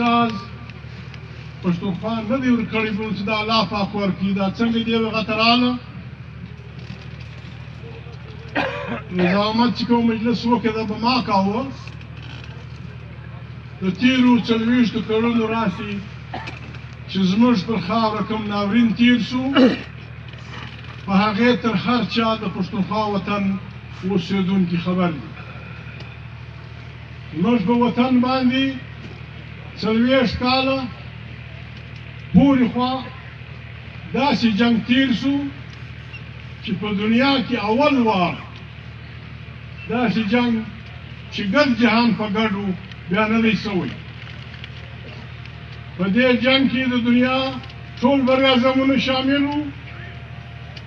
راز پښتونخوا نه دی ورکړی بل چې د الله پاک ورکړي دا څنګه دی هغه ته راغله نظامت چې کوم مجلس وکړه دا به ما کاوه د تېرو څلوېښتو کلونو راسي چې زموږ پر خاوره کوم ناورین تېر شو په هغې تر هر چا د پښتونخوا وطن اوسېدونکي خبر دي زموږ په وطن باندې څلوېښت کاله پورې خوا داسې جنګ تېر شو چې په دنیا کې اول وار داسې جنګ چې ګرد جهان په ګډ و بیا نه دی سوی په دې جنګ کې د دنیا ټول براعظمونه شامل وو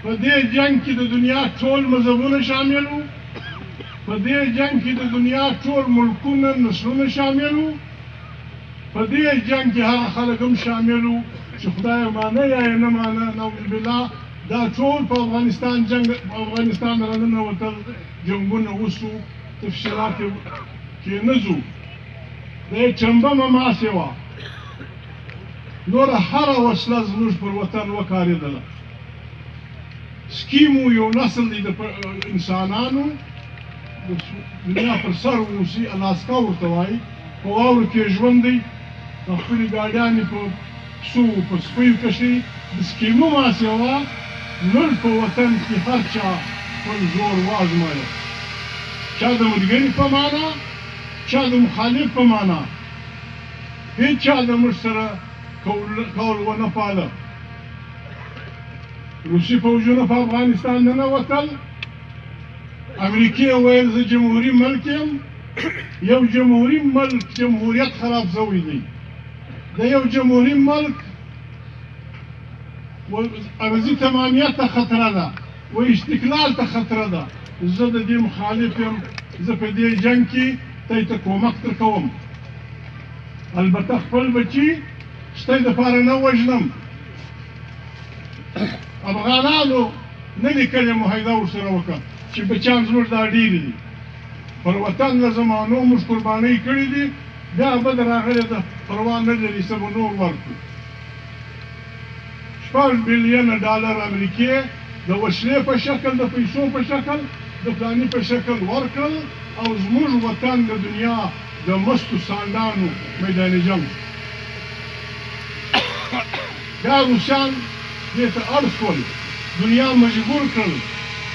په دې جنګ کې د دنیا ټول مذهبونه شامل وو په دې جنګ کې د دنیا ټول ملکونه نسلونه شامل وو په دې جنګ کې هغه خلک هم شامل وو چې خدای مانه یا یې نه مانه نعوذ بالله دا ټول په افغانستان جنګ افغانستان راننوتل جنګونه وسو تفصیلات کې نه ځو د چمبه مماسې وه نوره هره وسله زموږ پر وطن وکارېدله سکیم یو نسل دی د انسانانو د دنیا پر سر اوسي الاسکا ورته وایي په واورو کې ژوند دی خپلې ګاډیانې په پسو په سپیو کشي د سکیمو ماسې وه نور په وطن کې هر چا خپل زور وازمایه چا د ملګري په معنا چا د مخالف په معنا هېڅ چا د موږ سره کول ونه پاله روسي فوجونه په افغانستان ننوتل امریکې ویل زه جمهوري ملک یم یو جمهوري ملک جمهوریت خراب شوی دی د یو جمهوري ملک ارضي تمامیت ته خطره ده و استقلال ته خطره ده زه د دې مخالف یم زه په دې جنګ کې تی ته کومک در کوم البته خپل بچي ستی دپاره نه وژنم افغانانو نه لیکلې معاهده ورسره وکړه چې بچیان زموږ دا ډېرې دي پر وطن د زمانو موږ قربانۍ کړي دي بیا به د راغلې ده پروا نه لري څه به نور ورکړو 6 بلیونه ډالر امریکې د وسلې په شکل د پیسو په شکل د پلاني په شکل ورکړل او زموږ وطن د دنیا د مستو سانډانو میداني جنګ بیا روسیان دې ته اړ شول دنیا مجبور کړل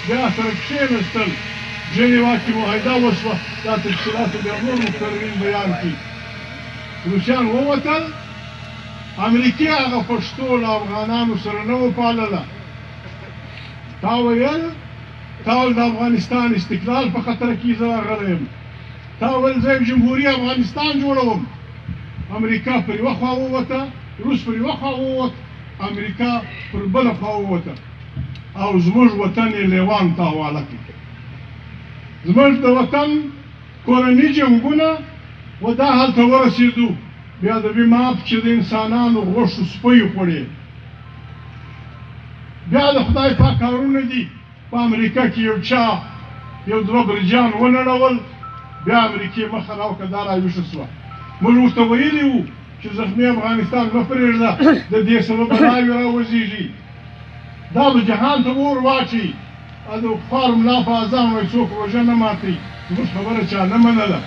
بیا سره کښېنستل جنیوا کې معاهده وشوه دا تفصیلاتو بیا نور مقررین بیان کړي روسیان ووتل امریکې هغه پښتو له افغانانو سره نه وپالله تا ویل تا ویل د افغانستان استقلال په خطر کې زه راغلی یم تا ویل زه جمهوري افغانستان جوړوم امریکا پر یوه خوا ووته روس پر یوه خوا ووت امریکا پر بله خوا ووته او زموږ وطن یې لیوان ته حواله کړي زموږ د وطن کورني جنګونه و دا هلته ورسېدو بیا د بیماپ چې د انسانانو غوښو سپیو خوړې بیا د خدای پاک کارونه دي په امریکا کې یو چا یو دوه بریجان ونړول بیا امریکې مخه راوکړه دا راویښه سوه موږ ورته ویلي وو چې زخمي افغانستان مه پرېږده د دې سبب بلاوې راوځېږي دا به جهان ته اور واچي د کفار ملا په اذان وایي څوک روژه نه ماتوي زموږ خبره چا نه منله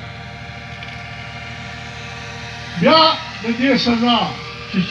بیا د دې سزا